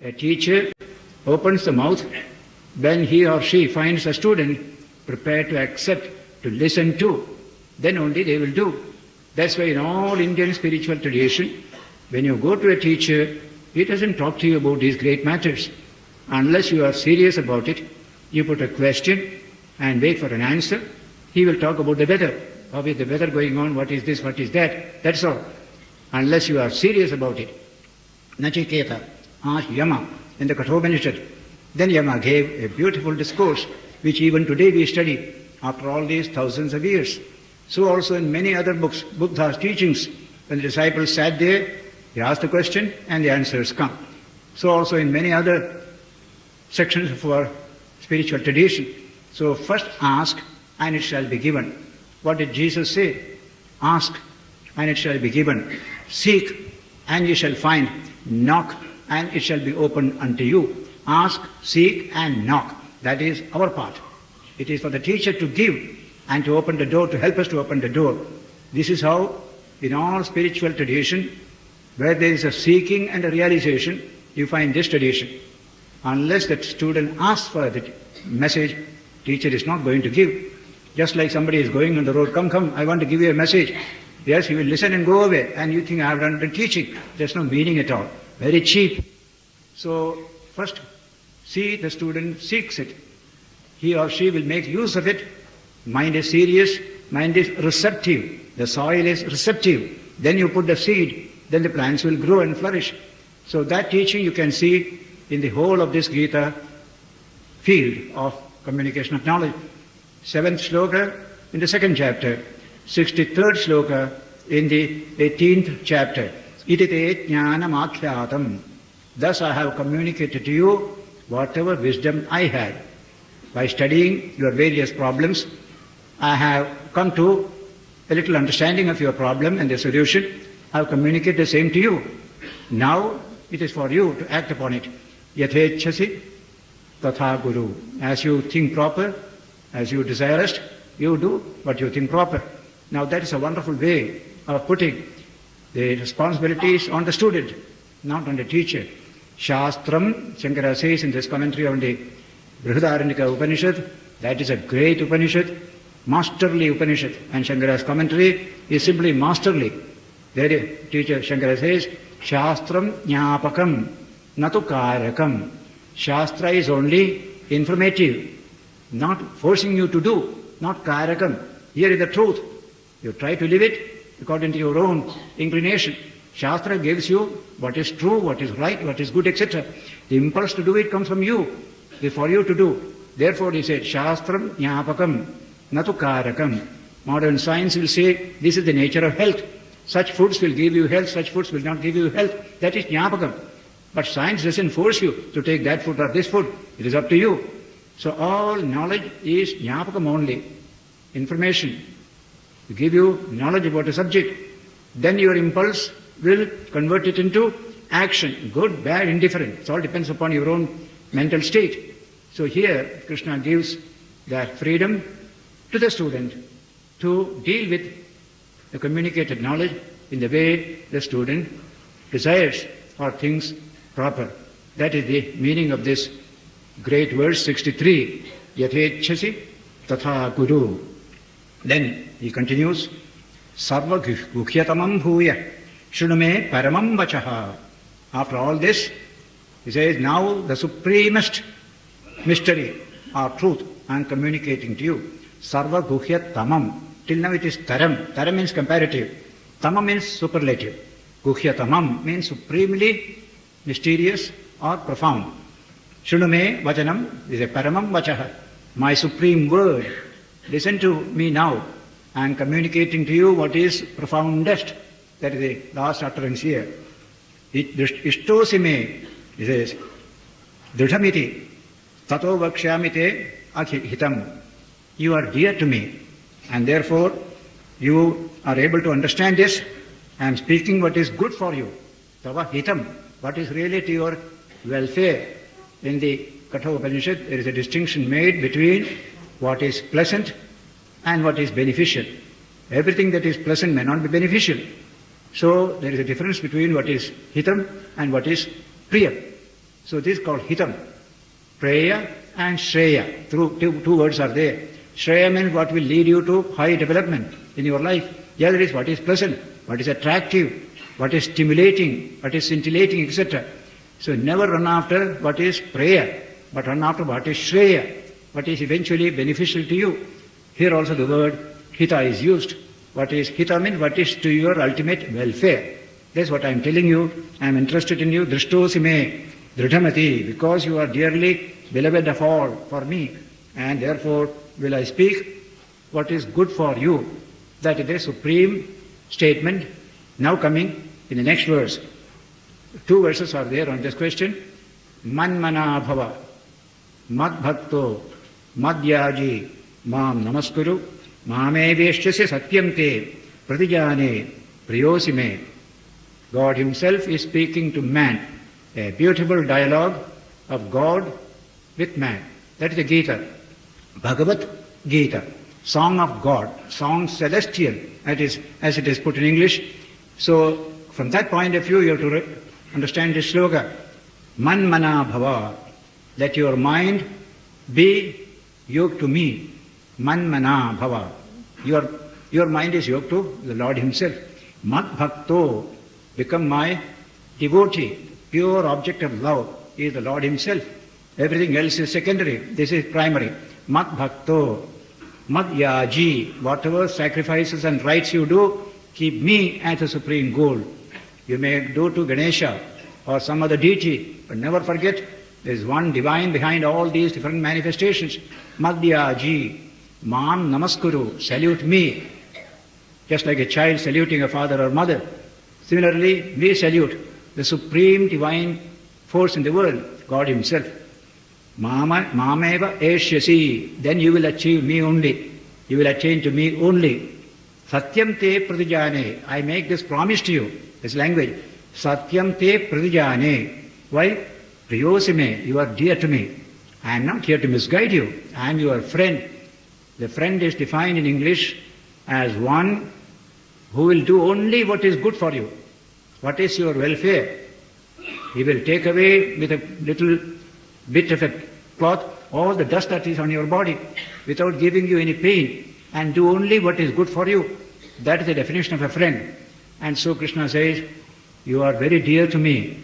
A teacher opens the mouth when he or she finds a student prepared to accept, to listen to, then only they will do. That's why in all Indian spiritual tradition, when you go to a teacher, he doesn't talk to you about these great matters. Unless you are serious about it, you put a question and wait for an answer, he will talk about the weather. How is the weather going on? What is this? What is that? That's all. Unless you are serious about it. Nachiketa asked Yama in the Kathopanishad. Then Yama gave a beautiful discourse, which even today we study after all these thousands of years. So also in many other books, Buddha's teachings, when the disciples sat there, he asked the question and the answers come. So also in many other sections of our spiritual tradition. So first ask and it shall be given. What did Jesus say? Ask and it shall be given. Seek and you shall find. Knock and it shall be opened unto you. Ask, seek and knock. That is our part. It is for the teacher to give and to open the door, to help us to open the door. This is how in all spiritual tradition, where there is a seeking and a realization, you find this tradition. Unless that student asks for the message, teacher is not going to give. Just like somebody is going on the road, come, I want to give you a message. Yes, he will listen and go away, and you think I have done the teaching. There's no meaning at all. Very cheap. So first, see the student seeks it. He or she will make use of it. Mind is serious, mind is receptive. The soil is receptive. Then you put the seed, then the plants will grow and flourish. So that teaching you can see in the whole of this Gita field of communication of knowledge. 7th shloka in the 2nd chapter, 63rd shloka in the 18th chapter. Itite jnanam akhyātam. Thus I have communicated to you whatever wisdom I had. By studying your various problems, I have come to a little understanding of your problem and the solution. I have communicated the same to you. Now it is for you to act upon it. Yathechasi tatha guru. As you think proper, as you desirest, you do what you think proper. Now that is a wonderful way of putting the responsibilities on the student, not on the teacher. Shastram, Shankara says in this commentary on the Brihadaranyaka Upanishad, that is a great Upanishad, masterly Upanishad. And Shankara's commentary is simply masterly. There teacher Shankara says, Shastram Jnapakam, natu Karakam. Shastra is only informative, not forcing you to do, not Karakam. Here is the truth. You try to live it according to your own inclination. Shastra gives you what is true, what is right, what is good, etc. The impulse to do it comes from you. It is for you to do. Therefore he said, Shastram Jnapakam, natu Karakam. Modern science will say, this is the nature of health. Such foods will give you health, such foods will not give you health. That is Jnapakam. But science doesn't force you to take that food or this food. It is up to you. So all knowledge is Jnapakam only. Information. To give you knowledge about a subject. Then your impulse will convert it into action. Good, bad, indifferent. It all depends upon your own mental state. So here Krishna gives that freedom to the student to deal with the communicated knowledge in the way the student desires or thinks proper. That is the meaning of this great verse 63. Yathechasi tatha guru. Then he continues, Sarva guhyatamam bhuya shunume paramam vachaha. After all this, he says, now the supremest mystery or truth I am communicating to you. Sarva guhyatamam. Till now it is taram. Taram means comparative. Tamam means superlative. Guhyatamam means supremely mysterious or profound. Shunume vachanam is a paramam vachaha. My supreme word. Listen to me now. I am communicating to you what is profoundest. That is the last utterance here. Ishtosime, he says, Dridhamiti, tato vakshyamite hitam. You are dear to me, and therefore you are able to understand this. I am speaking what is good for you. Tava hitam, what is really to your welfare. In the Katha Upanishad, there is a distinction made between what is pleasant and what is beneficial. Everything that is pleasant may not be beneficial. So there is a difference between what is hitam and what is priya. So this is called hitam. Preya and Shreya. Two words are there. Shreya means what will lead you to high development in your life. The other is what is pleasant, what is attractive, what is stimulating, what is scintillating, etc. So never run after what is Preya, but run after what is Shreya, what is eventually beneficial to you. Here also the word hita is used. What is hita means what is to your ultimate welfare. That's what I am telling you. I am interested in you. Drishtosi me dridhamati, because you are dearly beloved of all for me, and therefore will I speak what is good for you. That is a supreme statement now coming in the next verse. Two verses are there on this question. Manmana bhava, mad bhakto, madhyaji, mam namaskuru, mame veshyasya satyam te, pratijane, priyosi me. God himself is speaking to man. A beautiful dialogue of God with man. That is the Gita. Bhagavad Gita. Song of God. Song celestial. That is, as it is put in English. So, from that point of view, you have to understand this sloka. Manmana bhava. Let your mind be yoked to me. Manmana bhava. Your mind is yoked to the Lord himself. Mad bhakto. Become my devotee. Pure object of love is the Lord himself. Everything else is secondary. This is primary. Mad bhakto. Mad yaji. Whatever sacrifices and rites you do, keep me as a supreme goal. You may do to Ganesha or some other deity, but never forget there is one divine behind all these different manifestations. Madhyaji, Mam Namaskuru, salute me. Just like a child saluting a father or mother. Similarly, we salute the supreme divine force in the world, God himself. Mameva eshyasi, then you will achieve me only. You will attain to me only. Satyam te pratijane, I make this promise to you, this language. Satyam te pratijane. Why? Priyosime, you are dear to me. I am not here to misguide you. I am your friend. The friend is defined in English as one who will do only what is good for you. What is your welfare? He will take away with a little bit of a cloth all the dust that is on your body without giving you any pain, and do only what is good for you. That is the definition of a friend. And so Krishna says, you are very dear to me,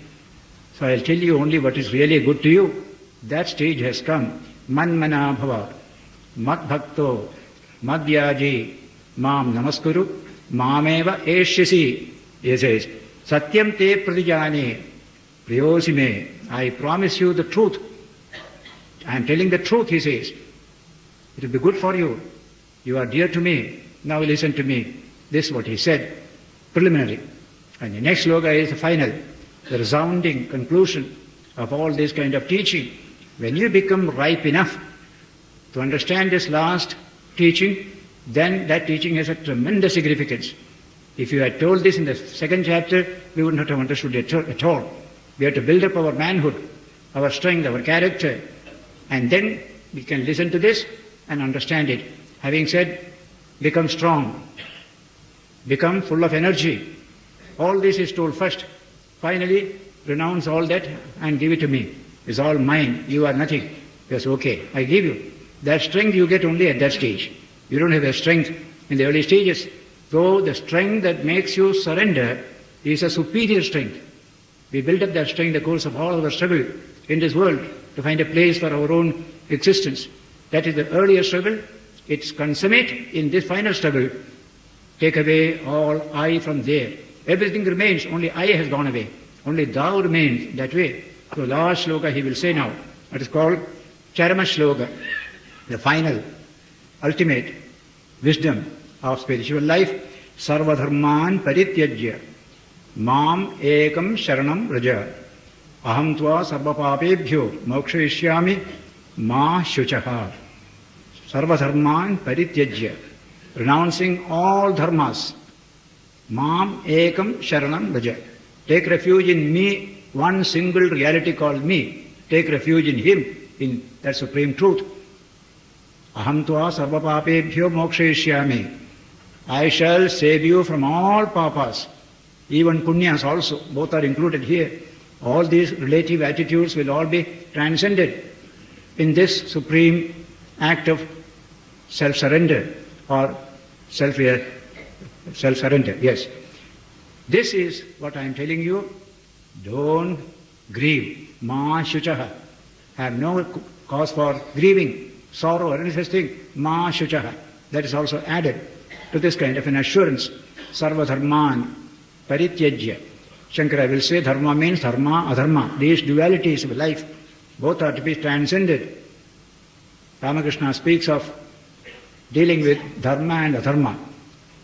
so I'll tell you only what is really good to you. That stage has come. Manmana bhava, mad bhakto, madhyaji, mam namaskuru, mameva eshyasi. He says, Satyam te pratijane, priyosime. I promise you the truth. I am telling the truth, he says. It will be good for you. You are dear to me. Now listen to me. This is what he said, preliminary. And the next sloka is the final, the resounding conclusion of all this kind of teaching. When you become ripe enough to understand this last teaching, then that teaching has a tremendous significance. If you had told this in the second chapter, we would not have understood it at all. We have to build up our manhood, our strength, our character, and then we can listen to this and understand it. Having said, become strong, become full of energy. All this is told first. Finally, renounce all that and give it to me. It's all mine. You are nothing. Yes, okay, I give you. That strength you get only at that stage. You don't have the strength in the early stages. Though the strength that makes you surrender is a superior strength. We build up that strength in the course of all our struggle in this world to find a place for our own existence. That is the earlier struggle. It's consummate in this final struggle. Take away all I from there. Everything remains, only I has gone away. Only thou remains that way. So last sloka he will say now. It is called Charama Shloka, the final, ultimate wisdom of spiritual life. Sarvadharman parityajya mam ekam sharanam raja aham tva sarvapapebhyo mokshayishyami ma shuchaha. Sarvadharman parityajya, renouncing all dharmas. Mam ekam sharanam raja. Take refuge in me, one single reality called me. Take refuge in him, in that supreme truth. Aham tva sarvapapebhyo mokshayishyami. I shall save you from all papas, even punyas also. Both are included here. All these relative attitudes will all be transcended in this supreme act of self-surrender or self-surrender. Yes. This is what I am telling you. Don't grieve. Ma shuchaha. Have no cause for grieving, sorrow or any such thing. Ma shuchaha. That is also added to this kind of an assurance. Sarva dharman parityajya. Shankara will say dharma means dharma, adharma. These dualities of life, both are to be transcended. Ramakrishna speaks of dealing with dharma and adharma.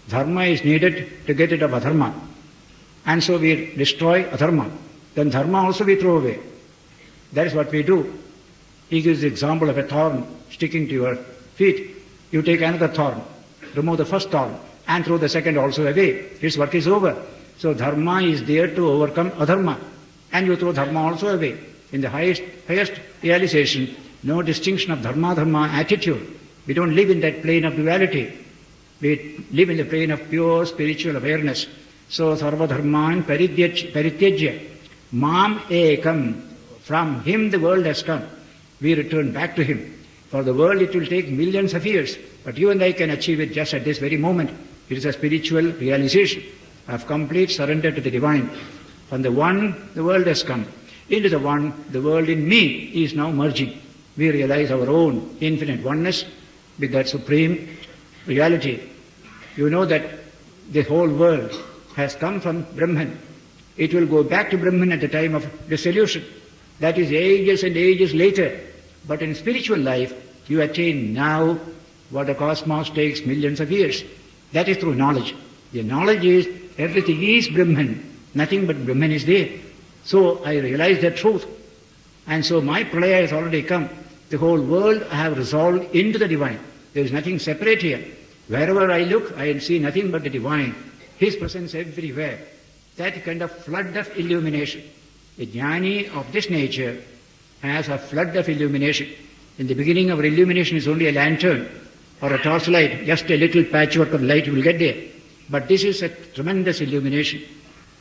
Dharma is needed to get rid of adharma. And so we destroy adharma. Then dharma also we throw away. That is what we do. He gives the example of a thorn sticking to your feet. You take another thorn, remove the first thorn, and throw the second also away. His work is over. So dharma is there to overcome adharma. And you throw dharma also away. In the highest realization, no distinction of dharma attitude. We don't live in that plane of duality. We live in the plane of pure spiritual awareness. So sarva dharman parityajya. Mam ekam. From him the world has come. We return back to him. For the world it will take millions of years. But you and I can achieve it just at this very moment. It is a spiritual realization of complete surrender to the divine. From the one, the world has come. Into the one, the world in me is now merging. We realize our own infinite oneness with that supreme reality. You know that the whole world has come from Brahman. It will go back to Brahman at the time of dissolution. That is ages and ages later. But in spiritual life, you attain now what the cosmos takes millions of years. That is through knowledge. The knowledge is everything is Brahman. Nothing but Brahman is there. So I realize that truth. And so my pralaya has already come. The whole world I have resolved into the divine. There is nothing separate here. Wherever I look, I see nothing but the divine. His presence everywhere. That kind of flood of illumination. A jnani of this nature has a flood of illumination. In the beginning our illumination is only a lantern or a torchlight, just a little patchwork of light will get there. But this is a tremendous illumination,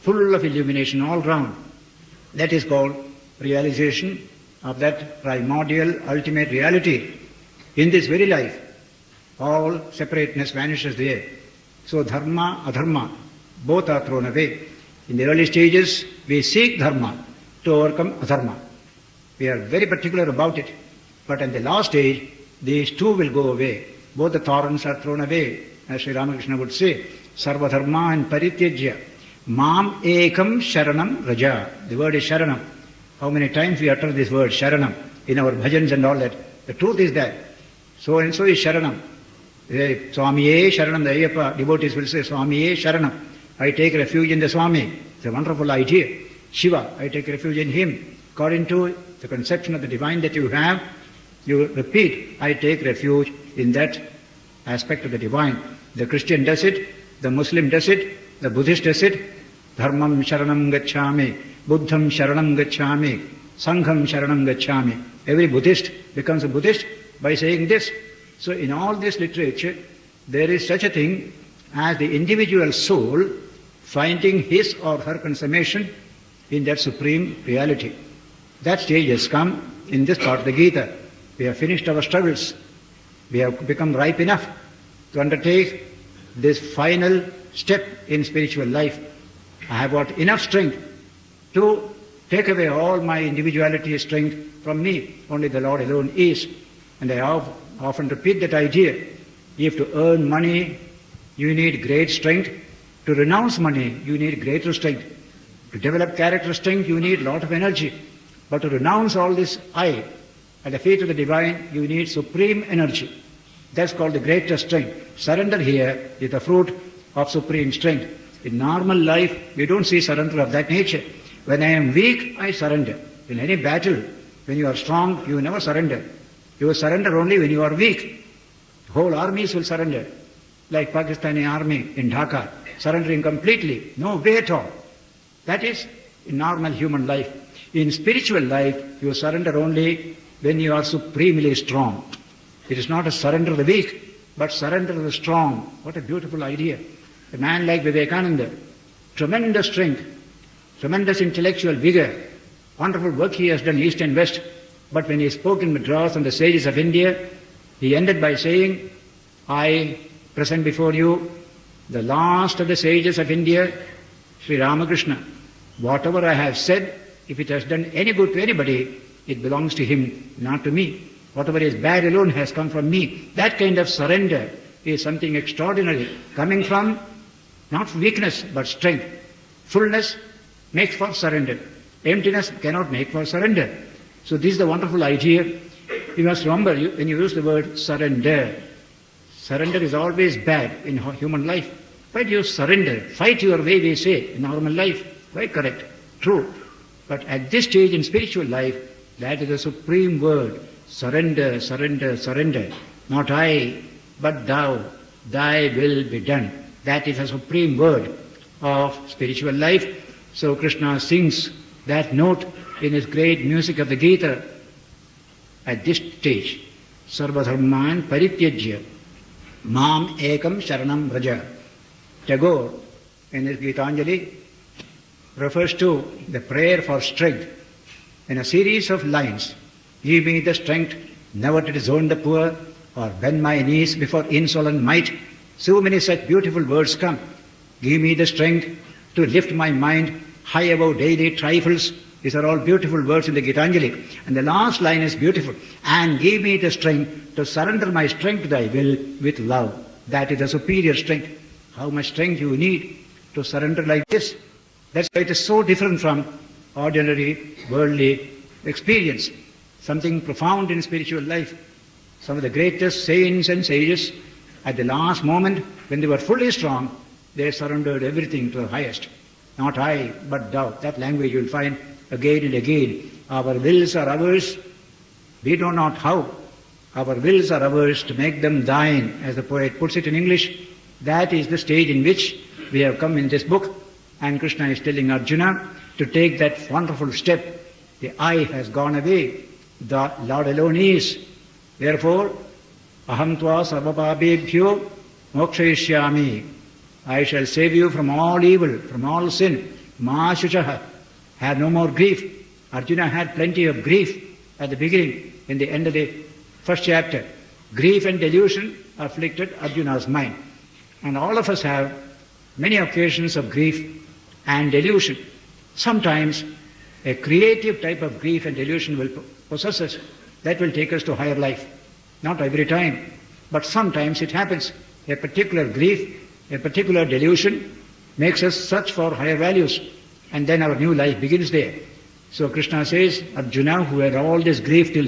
full of illumination all round. That is called realization of that primordial ultimate reality. In this very life, all separateness vanishes there. So dharma, adharma, both are thrown away. In the early stages, we seek dharma to overcome adharma. We are very particular about it. But in the last stage, these two will go away. Both the thorns are thrown away, as Sri Ramakrishna would say. Sarva dharma and parityajya. Mam ekam sharanam raja. The word is sharanam. How many times we utter this word, sharanam, in our bhajans and all that. The truth is that. So and so is sharanam. Swami sharanam, the Ayyappa devotees will say, Swami sharanam. I take refuge in the Swami. It's a wonderful idea. Shiva, I take refuge in him. According to the conception of the divine that you have, you repeat, I take refuge in that aspect of the divine. The Christian does it, the Muslim does it, the Buddhist does it. Dharmam sharanam gacchami, Buddham sharanam gacchami, Sangham sharanam gacchami. Every Buddhist becomes a Buddhist by saying this. So in all this literature, there is such a thing as the individual soul finding his or her consummation in that supreme reality. That stage has come in this part of the Gita. We have finished our struggles. We have become ripe enough to undertake this final step in spiritual life. I have got enough strength to take away all my individuality strength from me. Only the Lord alone is. And I often repeat that idea. If to earn money, you need great strength. To renounce money, you need greater strength. To develop character strength, you need a lot of energy. But to renounce all this I, at the feet of the divine, you need supreme energy. That's called the greatest strength. Surrender here is the fruit of supreme strength. In normal life, we don't see surrender of that nature. When I am weak, I surrender. In any battle, when you are strong, you never surrender. You will surrender only when you are weak. Whole armies will surrender, like Pakistani army in Dhaka, surrendering completely. No way at all. That is in normal human life. In spiritual life, you surrender only when you are supremely strong. It is not a surrender of the weak, but surrender of the strong. What a beautiful idea. A man like Vivekananda, tremendous strength, tremendous intellectual vigor, wonderful work he has done east and west. But when he spoke in Madras on the sages of India, he ended by saying, I present before you the last of the sages of India, Sri Ramakrishna. Whatever I have said, if it has done any good to anybody, it belongs to him, not to me. Whatever is bad alone has come from me. That kind of surrender is something extraordinary, coming from not weakness but strength. Fullness makes for surrender. Emptiness cannot make for surrender. So this is the wonderful idea. You must remember, when you use the word surrender, surrender is always bad in human life. Why do you surrender? Fight your way, we say, in normal life. Quite correct. True. But at this stage in spiritual life, that is the supreme word. Surrender, surrender, surrender. Not I, but thou. Thy will be done. That is a supreme word of spiritual life. So Krishna sings that note in his great music of the Gita at this stage. Sarvadharman parityajya mam ekam sharanam vraja. Tagore in his Gitanjali refers to the prayer for strength in a series of lines. Give me the strength never to disown the poor or bend my knees before insolent might. So many such beautiful words come. Give me the strength to lift my mind high above daily trifles. These are all beautiful words in the Gitanjali. And the last line is beautiful. And give me the strength to surrender my strength to thy will with love. That is the superior strength. How much strength you need to surrender like this. That's why it is so different from ordinary worldly experience. Something profound in spiritual life. Some of the greatest saints and sages, at the last moment, when they were fully strong, they surrendered everything to the highest. Not I, but thou. That language you will find again and again. Our wills are ours. We know not how. Our wills are ours to make them thine, as the poet puts it in English. That is the stage in which we have come in this book. And Krishna is telling Arjuna to take that wonderful step. The I has gone away. The Lord alone is. Therefore, aham tva sarvapabebhyo mokshayishyami. I shall save you from all evil, from all sin. Ma shuchaha. Have no more grief. Arjuna had plenty of grief at the beginning, in the end of the first chapter. Grief and delusion afflicted Arjuna's mind. And all of us have many occasions of grief and delusion. Sometimes a creative type of grief and delusion will possess us. That will take us to higher life. Not every time, but sometimes it happens. A particular grief, a particular delusion makes us search for higher values, and then our new life begins there. So Krishna says, Arjuna, who had all this grief till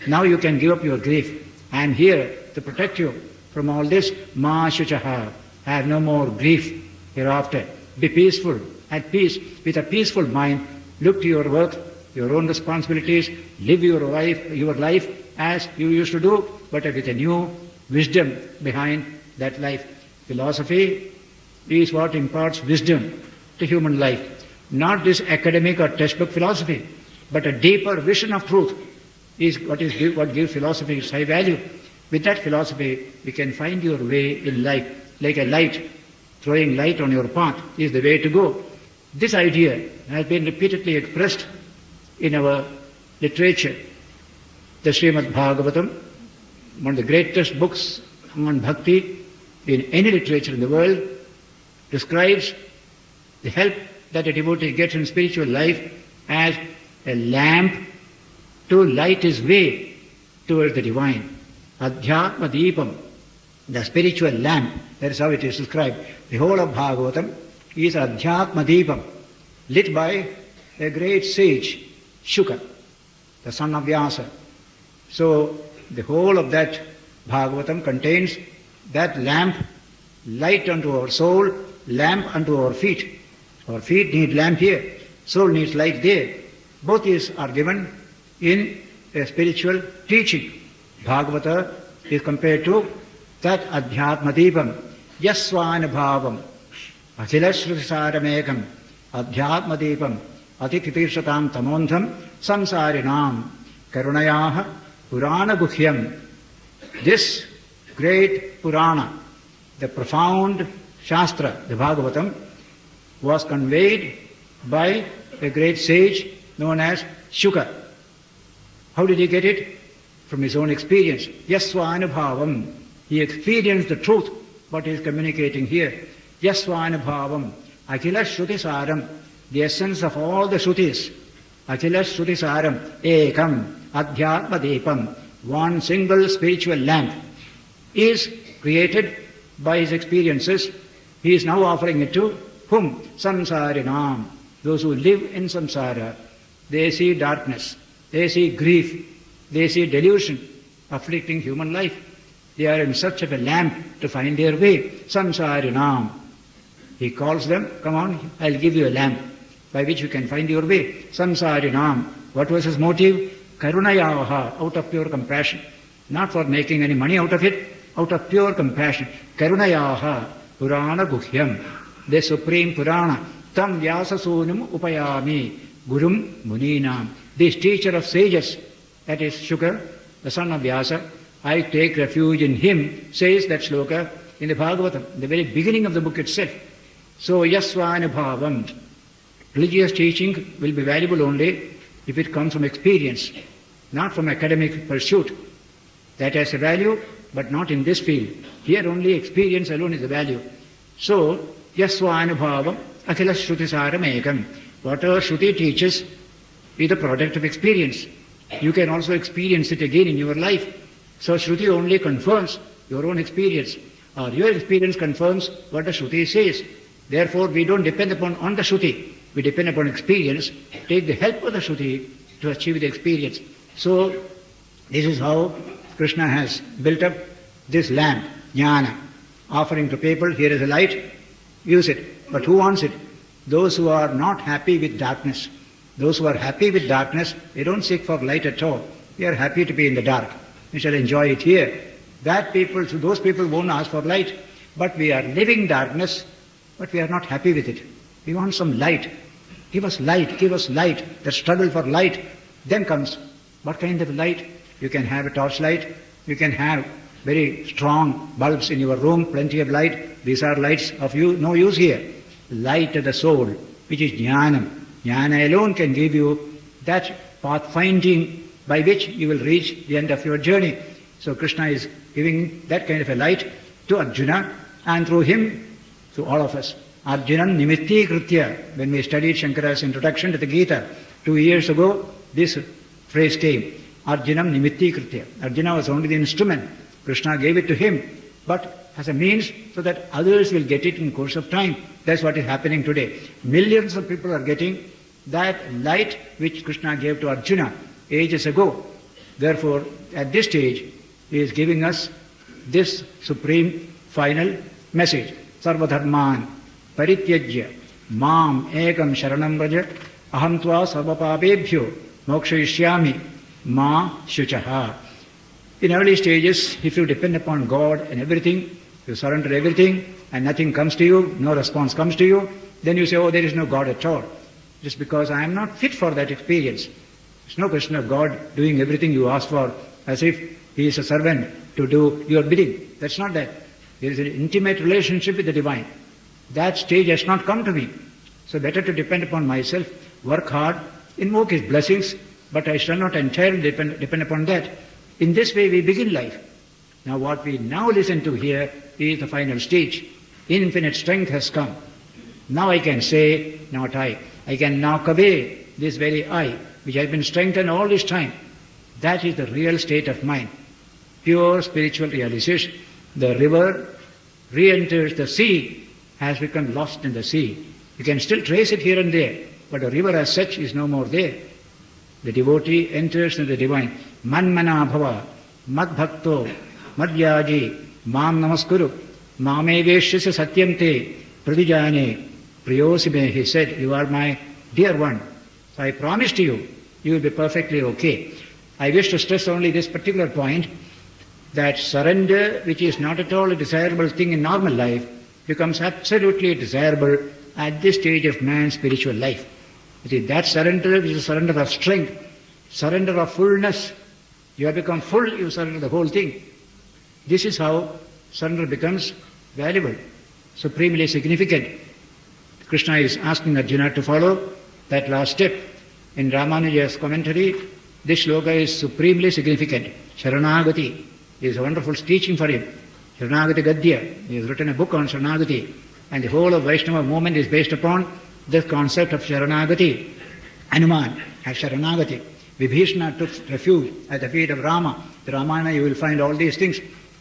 now you can give up your grief. I am here to protect you from all this. Ma shuchaha. Have no more grief hereafter. Be peaceful, at peace, with a peaceful mind. Look to your work, your own responsibilities, live your life as you used to do, but with a new wisdom behind that life. Philosophy is what imparts wisdom to human life. Not this academic or textbook philosophy, but a deeper vision of truth is what gives philosophy its high value. With that philosophy, you can find your way in life, like a light. Throwing light on your path is the way to go. This idea has been repeatedly expressed in our literature. The Srimad Bhagavatam, one of the greatest books on bhakti in any literature in the world, describes the help that a devotee gets in spiritual life as a lamp to light his way towards the divine. Adhyatma Deepam, the spiritual lamp, that is how it is described. The whole of Bhagavatam is Adhyatma Deepam, lit by a great sage, Shuka, the son of Vyasa. So the whole of that Bhagavatam contains that lamp, light unto our soul, lamp unto our feet. Our feet need lamp here, soul needs light there. Both these are given in a spiritual teaching. Bhagavata is compared to that Adhyatma Deepam, Yasvana Bhavam, Akhilashrusaramekam, Adhyatma Deepam, Atikitirshatam Tamondham, Samsarinam, Karunayaha, Purana Guhyam. This great Purana, the profound Shastra, the Bhagavatam, was conveyed by a great sage known as Shuka. How did he get it? From his own experience. Yasvanubhavam. He experienced the truth, what he is communicating here. Yasvanubhavam. Akila Shrutisaram. The essence of all the Shrutis. Akila Shrutisaram. Ekam. Adhyatma Deepam. One single spiritual lamp is created by his experiences. He is now offering it to whom? Samsarinam. Those who live in samsara. They see darkness. They see grief. They see delusion afflicting human life. They are in search of a lamp to find their way. Samsarinam. He calls them, come on, I'll give you a lamp by which you can find your way. Samsarinam. What was his motive? Karunayaha, out of pure compassion. Not for making any money out of it, out of pure compassion. Karunayaha, Purana Guhyam. The supreme Purana. Tam Vyasasunam Upayami. Gurum Muninam. This teacher of sages, that is Shuka, the son of Vyasa, I take refuge in him, says that shloka in the Bhagavatam, the very beginning of the book itself. So, Yasvanubhavam. Religious teaching will be valuable only if it comes from experience, not from academic pursuit. That has a value, but not in this field. Here only experience alone is the value. So, Yasvanubhavam, Akhila Shrutisaram Ekam. Whatever Shruti teaches is the product of experience. You can also experience it again in your life. So Shruti only confirms your own experience, or your experience confirms what the Shruti says. Therefore, we don't depend on the Shruti. We depend upon experience, take the help of the Shruti to achieve the experience. So, this is how Krishna has built up this lamp, jnana, offering to people, here is a light, use it. But who wants it? Those who are not happy with darkness. Those who are happy with darkness, they don't seek for light at all. We are happy to be in the dark. We shall enjoy it here. Those people won't ask for light. But we are living darkness, but we are not happy with it. We want some light. Give us light, give us light. The struggle for light then comes. What kind of light? You can have a torchlight. You can have very strong bulbs in your room, plenty of light. These are lights of no use here. Light of the soul, which is jnanam. Jnana alone can give you that pathfinding by which you will reach the end of your journey. So Krishna is giving that kind of a light to Arjuna, and through him to all of us. Arjunam nimitti kritya. When we studied Shankara's introduction to the Gita 2 years ago, this phrase came. Arjunam nimitti kritya. Arjuna was only the instrument. Krishna gave it to him, but as a means so that others will get it in course of time. That's what is happening today. Millions of people are getting that light which Krishna gave to Arjuna ages ago. Therefore, at this stage, he is giving us this supreme final message. Sarvadharman parityajya mam ekam sharanam vraja aham tva sarvapapebhyo mokshayishyami ma shuchaha. In early stages, if you depend upon God and everything, you surrender everything and nothing comes to you, no response comes to you, then you say, oh, there is no God at all. Just because I am not fit for that experience. It's no question of God doing everything you ask for as if He is a servant to do your bidding. That's not that. There is an intimate relationship with the divine. That stage has not come to me. So better to depend upon myself, work hard, invoke His blessings, but I shall not entirely depend upon that. In this way we begin life. Now what we now listen to here is the final stage. Infinite strength has come. Now I can say, not I. I can knock away this very I, which has been strengthened all this time. That is the real state of mind. Pure spiritual realization. The river re-enters the sea, has become lost in the sea. You can still trace it here and there, but the river as such is no more there. The devotee enters into the divine. Manmana bhava, mad bhakto, mad yaji, mam namaskuru, mameveshyasya satyam te, pradijane, priyosime, he said, you are my dear one. So I promise to you, you will be perfectly okay. I wish to stress only this particular point, that surrender, which is not at all a desirable thing in normal life, becomes absolutely desirable at this stage of man's spiritual life. It is that surrender which is a surrender of strength, surrender of fullness. You have become full, you surrender the whole thing. This is how surrender becomes valuable, supremely significant. Krishna is asking Arjuna to follow that last step. In Ramanuja's commentary, this shloka is supremely significant. Sharanagati is a wonderful teaching for him. Sharanagati Gadya, he has written a book on Sharanagati, and the whole of Vaishnava movement is based upon this concept of Sharanagati. Hanuman has Sharanagati. Vibhishana took refuge at the feet of Rama. The Ramayana you will find all these things.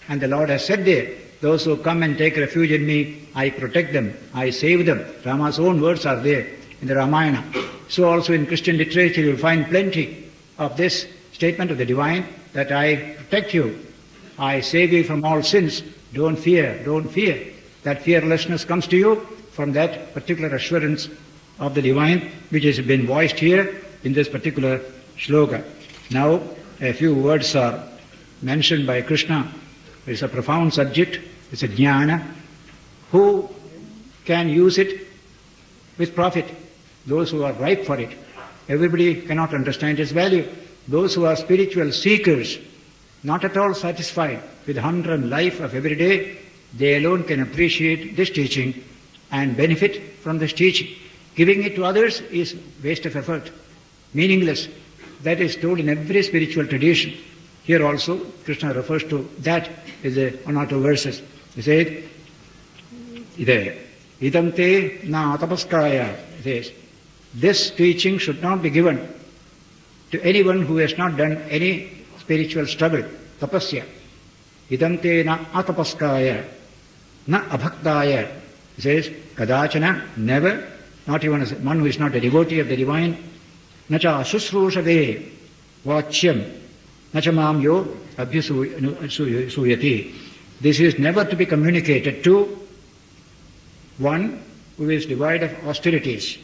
And the Lord has said there, those who come and take refuge in me, I protect them, I save them. Rama's own words are there in the Ramayana. So also in Christian literature you will find plenty of this statement of the divine, that I protect you, I save you from all sins, don't fear, don't fear. That fearlessness comes to you from that particular assurance of the divine, which has been voiced here in this particular shloka. Now a few words are mentioned by Krishna. It's a profound subject, it's a jnana. Who can use it with profit? Those who are ripe for it. Everybody cannot understand its value. Those who are spiritual seekers, not at all satisfied with the humdrum life of every day, they alone can appreciate this teaching and benefit from this teaching. Giving it to others is waste of effort, meaningless. That is told in every spiritual tradition. Here also, Krishna refers to that in the one or two verses. He said, Idam te na tapaskaya. He says, this teaching should not be given to anyone who has not done any spiritual struggle, tapasya. Idam te na atapaskaya, na abhaktaya. He says, kadachana, never, not even as one who is not a devotee of the divine, nacha susrushave, vachyam, nachamam yo abhyasuyati. This is never to be communicated to one who is devoid of austerities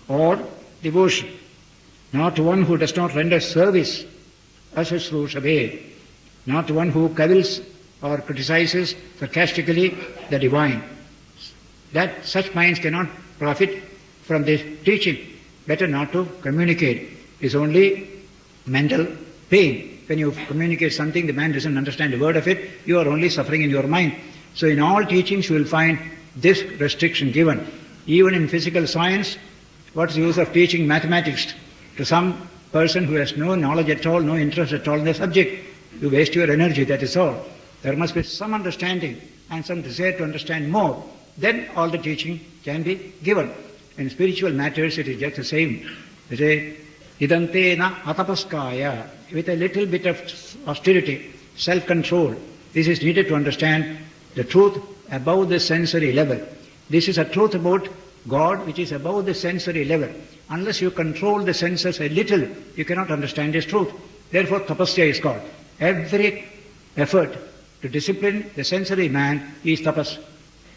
or devotion, not one who does not render service, asusrushave, not one who cavils or criticizes sarcastically the divine. That such minds cannot profit from this teaching. Better not to communicate. It's only mental pain. When you communicate something, the man doesn't understand a word of it, you are only suffering in your mind. So in all teachings you will find this restriction given. Even in physical science, what's the use of teaching mathematics to some person who has no knowledge at all, no interest at all in the subject? You waste your energy, that is all. There must be some understanding and some desire to understand more. Then all the teaching can be given. In spiritual matters it is just the same. They say, idante na atapaskaya, with a little bit of austerity, self-control. This is needed to understand the truth above the sensory level. This is a truth about God which is above the sensory level. Unless you control the senses a little, you cannot understand this truth. Therefore tapasya is called. Every effort to discipline the sensory man is tapas.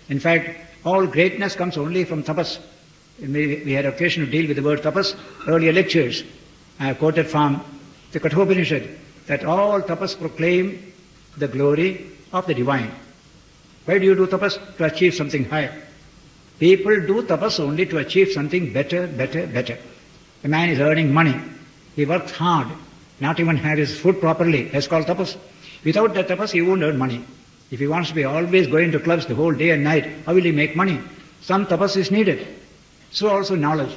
In fact, all greatness comes only from tapas. We had occasion to deal with the word tapas earlier lectures. I have quoted from the Kathopanishad that all tapas proclaim the glory of the divine. Why do you do tapas? To achieve something higher. People do tapas only to achieve something better, better, better. A man is earning money. He works hard, not even have his food properly. That's called tapas. Without that tapas, he won't earn money. If he wants to be always going to clubs the whole day and night, how will he make money? Some tapas is needed. So also knowledge.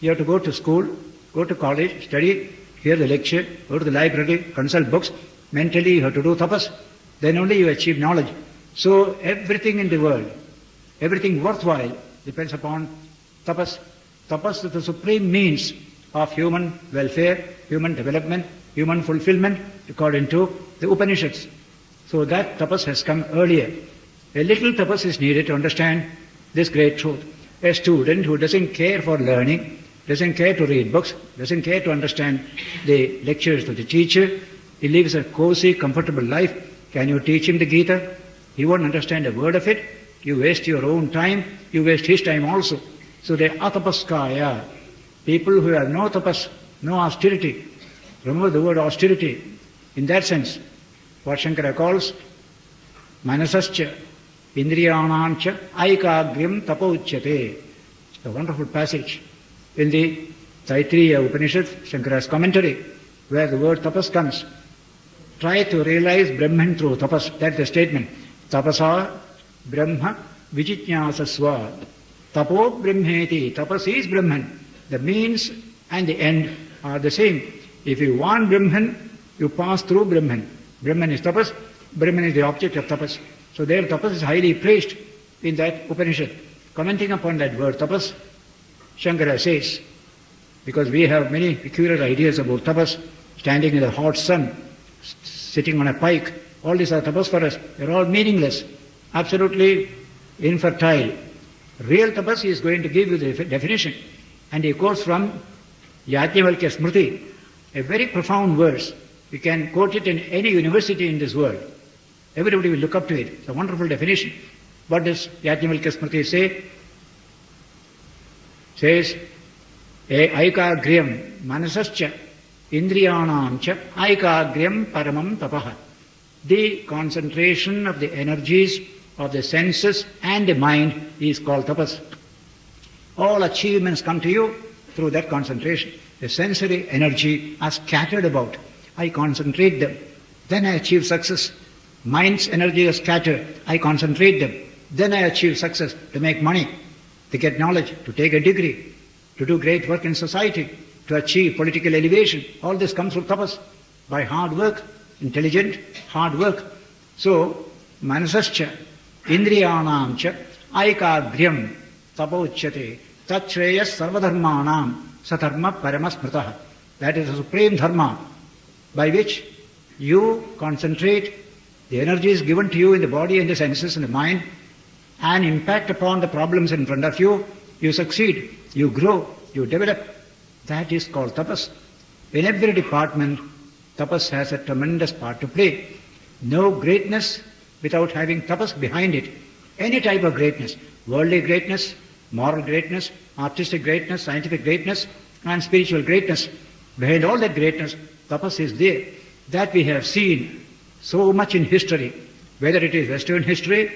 You have to go to school, go to college, study, hear the lecture, go to the library, consult books. Mentally you have to do tapas. Then only you achieve knowledge. So everything in the world, everything worthwhile depends upon tapas. Tapas is the supreme means of human welfare, human development, human fulfillment according to the Upanishads. So that tapas has come earlier. A little tapas is needed to understand this great truth. A student who doesn't care for learning, doesn't care to read books, doesn't care to understand the lectures of the teacher, he lives a cozy, comfortable life. Can you teach him the Gita? He won't understand a word of it. You waste your own time, you waste his time also. So the atapaskaya, people who have no tapas, no austerity. Remember the word austerity. In that sense, what Shankara calls manasascha indriyanancha aikagrim tapauchyate. A wonderful passage in the Taittiriya Upanishad, Shankara's commentary, where the word tapas comes. Try to realize Brahman through tapas. That's the statement. Tapasa Brahma Vijijñāsasva. Tapo Brahmeti. Tapas is Brahman. The means and the end are the same. If you want Brahman, you pass through Brahman. Brahman is tapas, Brahman is the object of tapas. So there tapas is highly praised in that Upanishad. Commenting upon that word tapas, Shankara says, because we have many peculiar ideas about tapas, standing in the hot sun, sitting on a pike, all these are tapas for us. They're all meaningless, absolutely infertile. Real tapas he is going to give you the definition. And he quotes from Yajnavalkya Smriti, a very profound verse. You can quote it in any university in this world. Everybody will look up to it. It's a wonderful definition. What does Yajnavalkya Smriti say? Says, Aikagryam manasascha indriyanam cha aikagryam paramam tapaha. The concentration of the energies of the senses and the mind is called tapas. All achievements come to you through that concentration. The sensory energy are scattered about. I concentrate them. Then I achieve success. Mind's energy is scattered. I concentrate them. Then I achieve success to make money, to get knowledge, to take a degree, to do great work in society, to achieve political elevation. All this comes through tapas, by hard work, intelligent, hard work. So, manasascha, indriyanam cha, aikagryam, tapochyate, tachreyas sarvadharmanam, satarma paramasmritaha. That is the supreme dharma, by which you concentrate the energies given to you in the body and the senses and the mind, and impact upon the problems in front of you. You succeed, you grow, you develop. That is called tapas. In every department, tapas has a tremendous part to play. No greatness without having tapas behind it. Any type of greatness, worldly greatness, moral greatness, artistic greatness, scientific greatness, and spiritual greatness. Behind all that greatness, tapas is there. That we have seen so much in history, whether it is Western history,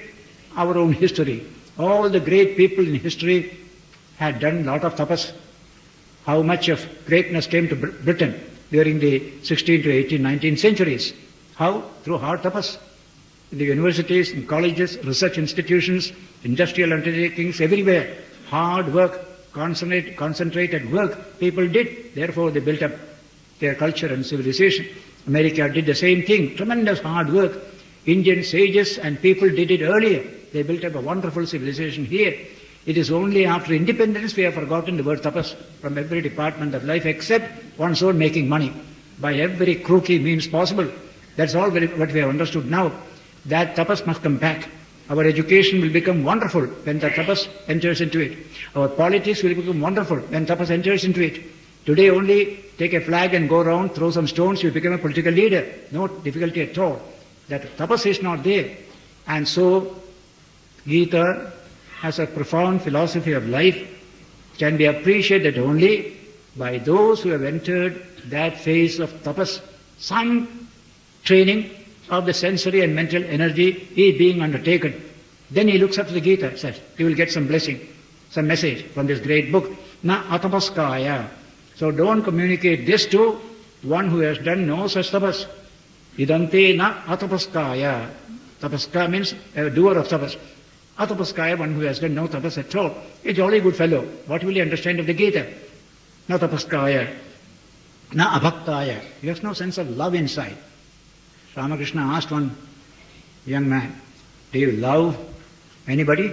our own history. All the great people in history had done a lot of tapas. How much of greatness came to Britain during the 16th to 18th, 19th centuries? How? Through hard tapas. In the universities, in colleges, research institutions, industrial undertakings, everywhere. Hard work, concentrated work people did. Therefore they built up their culture and civilization. America did the same thing, tremendous hard work. Indian sages and people did it earlier. They built up a wonderful civilization here. It is only after independence we have forgotten the word tapas from every department of life except one's own making money by every crooked means possible. That's all what we have understood now. That tapas must come back. Our education will become wonderful when the tapas enters into it. Our politics will become wonderful when tapas enters into it. Today only take a flag and go around, throw some stones, you become a political leader. No difficulty at all. That tapas is not there. And so Gita has a profound philosophy of life, can be appreciated only by those who have entered that phase of tapas. Some training of the sensory and mental energy is being undertaken. Then he looks up to the Gita, says, he will get some blessing, some message from this great book. Na atapaskaya. So don't communicate this to one who has done no such tapas. Idante na atapaskaya. Tapaska means a doer of tapas. Atapaskaya, one who has done no tapas at all, a jolly good fellow. What will he understand of the Gita? Na tapaskaya, na abhaktaya. He has no sense of love inside. Ramakrishna asked one young man, do you love anybody?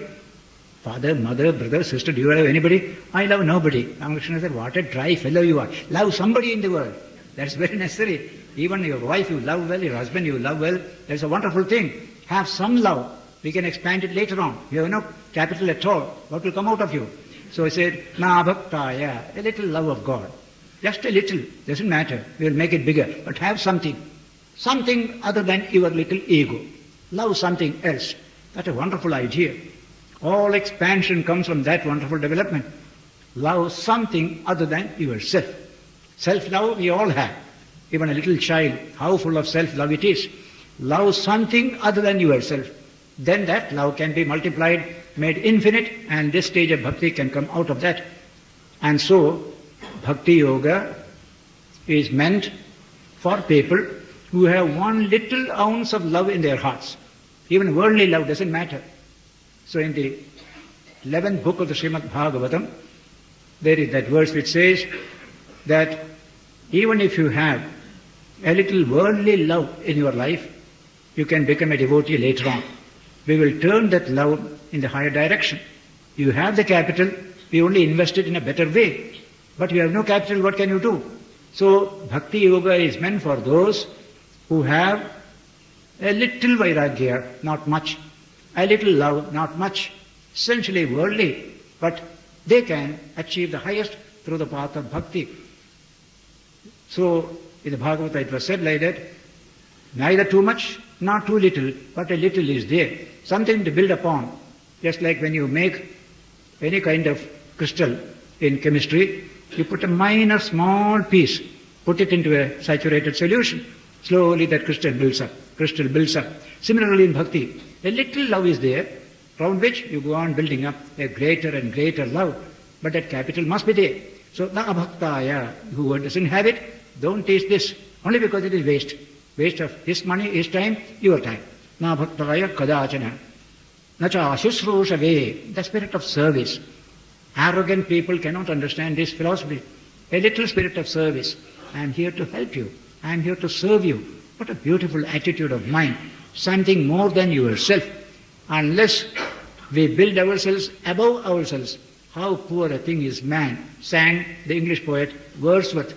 Father, mother, brother, sister, do you love anybody? I love nobody. Ramakrishna said, what a dry fellow you are. Love somebody in the world. That's very necessary. Even your wife you love well, your husband you love well. That's a wonderful thing. Have some love. We can expand it later on. You have no capital at all. What will come out of you? So he said, na bhaktaya, a little love of God. Just a little. Doesn't matter. We will make it bigger. But have something. Something other than your little ego. Love something else. That's a wonderful idea. All expansion comes from that wonderful development. Love something other than yourself. Self-love we all have. Even a little child, how full of self-love it is. Love something other than yourself. Then that love can be multiplied, made infinite, and this stage of bhakti can come out of that. And so, bhakti yoga is meant for people who have one little ounce of love in their hearts. Even worldly love doesn't matter. So in the 11th book of the Srimad Bhagavatam, there is that verse which says, that even if you have a little worldly love in your life, you can become a devotee later on. We will turn that love in the higher direction. You have the capital, we only invest it in a better way. But you have no capital, what can you do? So, Bhakti Yoga is meant for those who have a little vairagya, not much, a little love, not much, essentially worldly, but they can achieve the highest through the path of bhakti. So, in the Bhagavata it was said like that, neither too much, not too little, but a little is there. Something to build upon. Just like when you make any kind of crystal in chemistry, you put a minor small piece, put it into a saturated solution. Slowly that crystal builds up, crystal builds up. Similarly in bhakti, a little love is there, from which you go on building up a greater and greater love. But that capital must be there. So, na abhaktaya, who doesn't have it, don't taste this, only because it is waste. Waste of his money, his time, your time. Na abhaktaya kadachana. Nacha ashusrushave, the spirit of service. Arrogant people cannot understand this philosophy. A little spirit of service. I am here to help you. I am here to serve you. What a beautiful attitude of mind. Something more than yourself. Unless we build ourselves above ourselves, how poor a thing is man, sang the English poet Wordsworth.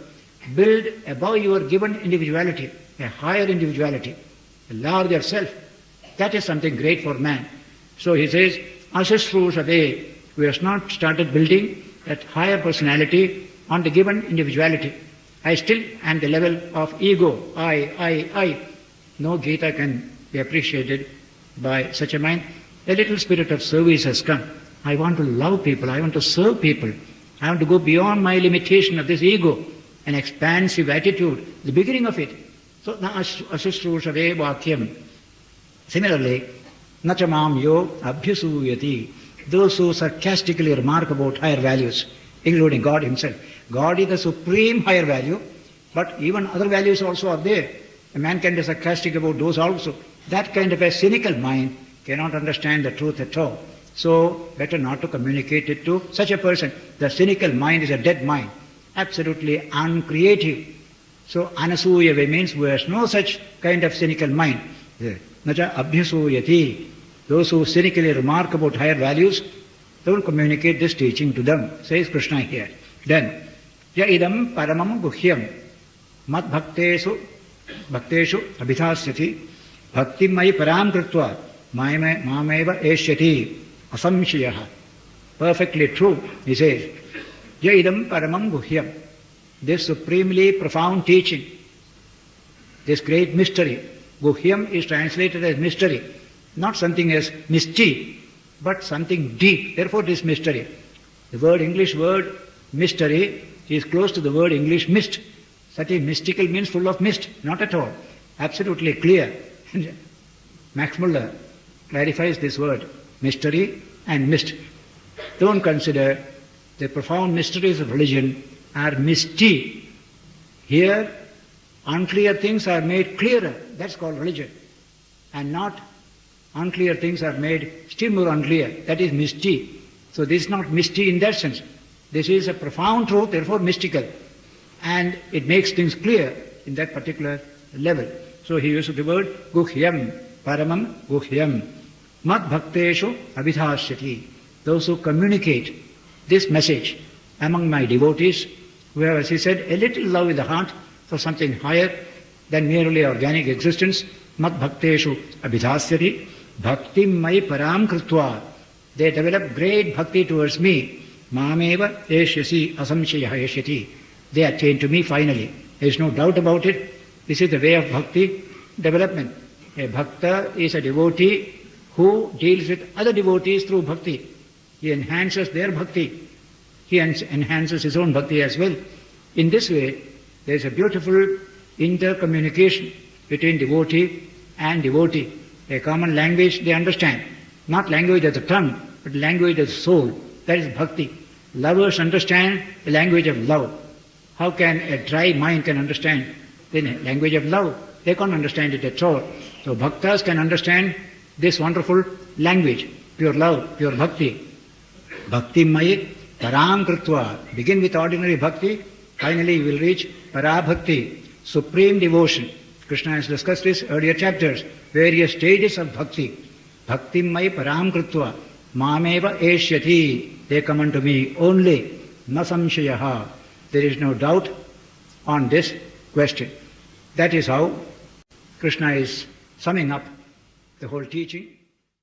Build above your given individuality, a higher individuality, a larger self. That is something great for man. So he says, Ashasrushave, we have not started building that higher personality on the given individuality. I still am the level of ego, I. No Gita can be appreciated by such a mind. A little spirit of service has come. I want to love people, I want to serve people. I want to go beyond my limitation of this ego, an expansive attitude, the beginning of it. So, na ashusrushave vakyam. Similarly, nachamam yo abhyasuyati. Those who sarcastically remark about higher values, including God himself. God is the supreme higher value, but even other values also are there. A man can be sarcastic about those also. That kind of a cynical mind cannot understand the truth at all. So, better not to communicate it to such a person. The cynical mind is a dead mind, absolutely uncreative. So, anasuyave means who has no such kind of cynical mind. Nacha abhyasuyati. Those who cynically remark about higher values, don't communicate this teaching to them, says Krishna here. Then, ya idam paramam guhyam mat bhakteshu abhidhasyati bhakti mai param kritva mameva eshyati asamshayaha. Perfectly true, he says. Ya idam paramam guhyam. This supremely profound teaching, this great mystery. Guhyam is translated as mystery. Not something as misty, but something deep. Therefore this mystery. The English word mystery is close to the word English mist. Such a mystical means full of mist. Not at all. Absolutely clear. Max Muller clarifies this word, mystery and mist. Don't consider the profound mysteries of religion are misty. Here, unclear things are made clearer. That's called religion. And not unclear things are made still more unclear. That is misty. So this is not misty in that sense. This is a profound truth, therefore mystical. And it makes things clear in that particular level. So he uses the word guhyam, paramam guhyam. Mat bhakteshu abhidhasyati. Those who communicate this message among my devotees, who have, as he said, a little love in the heart for something higher than merely organic existence. Mat bhakteshu abhidhasyati. Bhakti mai param kritva. They develop great bhakti towards me. Mameva eshyasi asamshaya eshyati. They attain to me finally. There is no doubt about it. This is the way of bhakti development. A bhakta is a devotee who deals with other devotees through bhakti. He enhances their bhakti. He enhances his own bhakti as well. In this way, there is a beautiful intercommunication between devotee and devotee. A common language they understand. Not language of the tongue, but language of the soul. That is bhakti. Lovers understand the language of love. How can a dry mind can understand the language of love? They can't understand it at all. So bhaktas can understand this wonderful language, pure love, pure bhakti. Bhakti mai param kritva. Begin with ordinary bhakti Finally, you will reach Parabhakti, supreme devotion. Krishna has discussed this earlier chapters, various stages of bhakti. Bhakti mai param krutva, mameva eshyati. They come unto me only, na samshayaha. There is no doubt on this question. That is how Krishna is summing up the whole teaching.